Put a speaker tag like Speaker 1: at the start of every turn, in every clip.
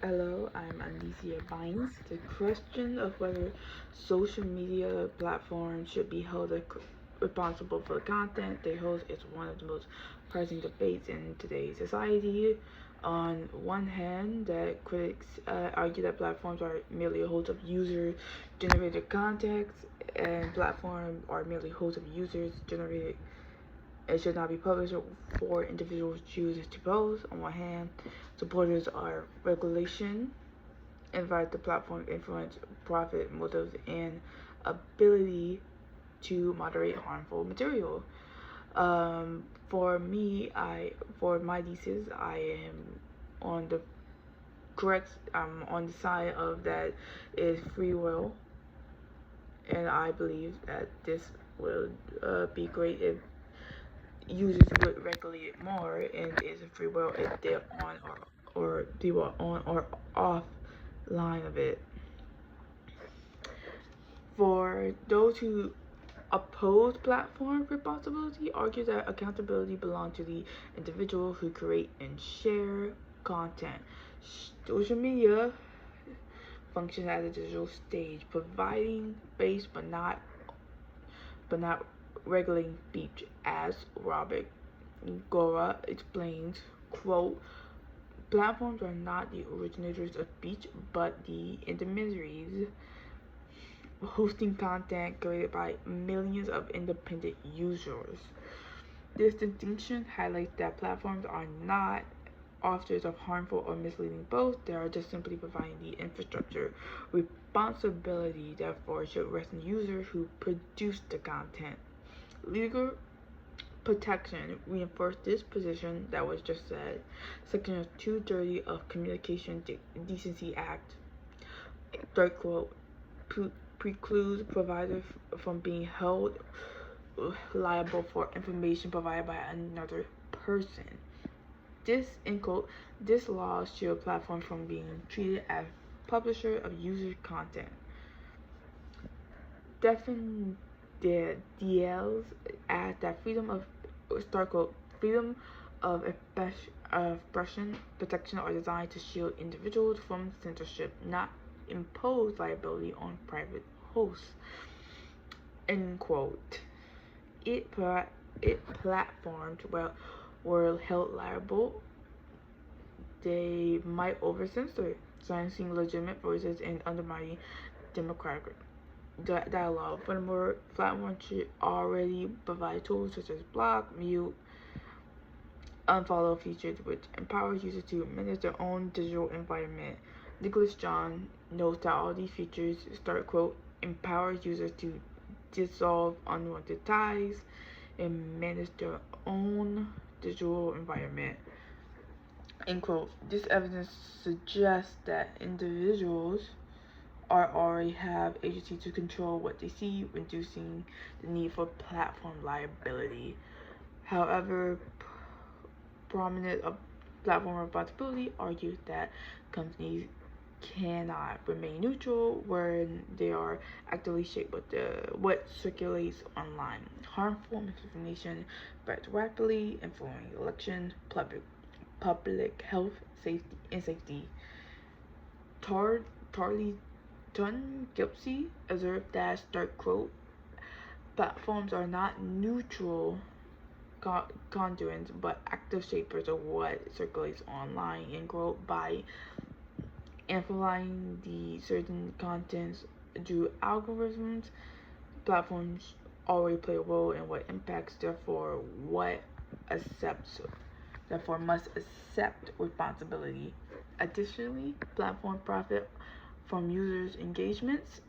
Speaker 1: Hello, I'm Alicia Vines. The question of whether social media platforms should be held responsible for the content they host is one of the most pressing debates in today's society. On one hand, that critics argue that platforms are merely a host of user-generated content, and platforms are merely hosts of users-generated. It should not be published for individuals choose to post. On one hand, supporters are regulation, invite the platform influence, profit motives, and ability to moderate harmful material. For me, for my thesis, I am on the on the side of that is free will, and I believe that this will be great if users would regulate it more, and it's a free will if they're on or they were on or off line of it. For those who oppose platform responsibility, argue that accountability belongs to the individual who create and share content. Social media functions as a digital stage, providing base but not regulating speech, as Robert Gora explains. Quote, platforms are not the originators of speech, but the intermediaries hosting content created by millions of independent users. This distinction highlights that platforms are not authors of harmful or misleading posts, they are just simply providing the infrastructure. Responsibility, therefore, should rest on users who produce the content. Legal protection reinforce this position that was just said. Section 230 of Communication Decency Act, third quote, precludes providers from being held liable for information provided by another person. This law shields platforms from being treated as publisher of user content. Stephen Diels adds that freedom of expression protection are designed to shield individuals from censorship, not impose liability on private hosts. End quote. It platforms were held liable, they might over-censor, silencing legitimate voices and undermining democratic dialogue. Furthermore, platforms should already provide tools such as block, mute, unfollow features which empower users to manage their own digital environment. Nicholas John notes that all these features, start quote, empower users to dissolve unwanted ties and manage their own digital environment. End quote. This evidence suggests that individuals already have agency to control what they see, reducing the need for platform liability. However, prominent of platform responsibility argues that companies cannot remain neutral when they are actively shaped with what circulates online. Harmful misinformation spreads rapidly, influencing election, public health, safety. Tarleton Gipsy observed that, start quote, platforms are not neutral conduits but active shapers of what circulates online, and grow by amplifying the certain contents through algorithms. Platforms already play a role in what impacts, therefore must accept responsibility. Additionally, platforms profit from users' engagements.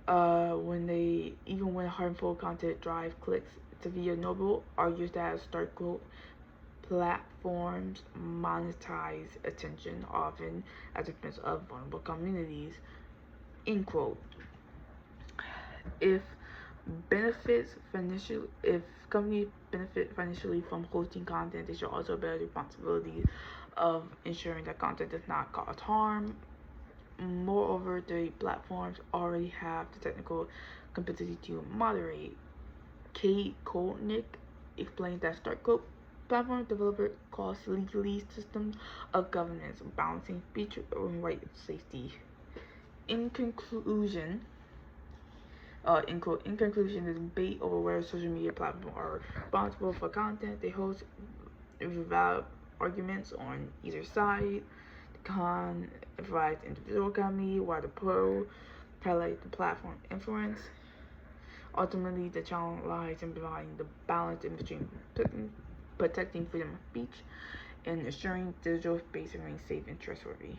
Speaker 1: When harmful content drives clicks, Tavia Noble argues that, start quote, platforms monetize attention, often at the expense of vulnerable communities. End quote. If if companies benefit financially from hosting content, they should also bear the responsibility of ensuring that content does not cause harm. Moreover, the platforms already have the technical capacity to moderate. Kate Kolnick explains that, start quote, Platform developers cost legally systems of governance, balancing speech and right safety. In conclusion, in conclusion, the debate over whether social media platforms are responsible for content they host valid arguments on either side. The con provides individual autonomy, while the pro highlight the platform influence. Ultimately, the challenge lies in providing the balance in between protecting freedom of speech and ensuring digital space remains safe and trustworthy.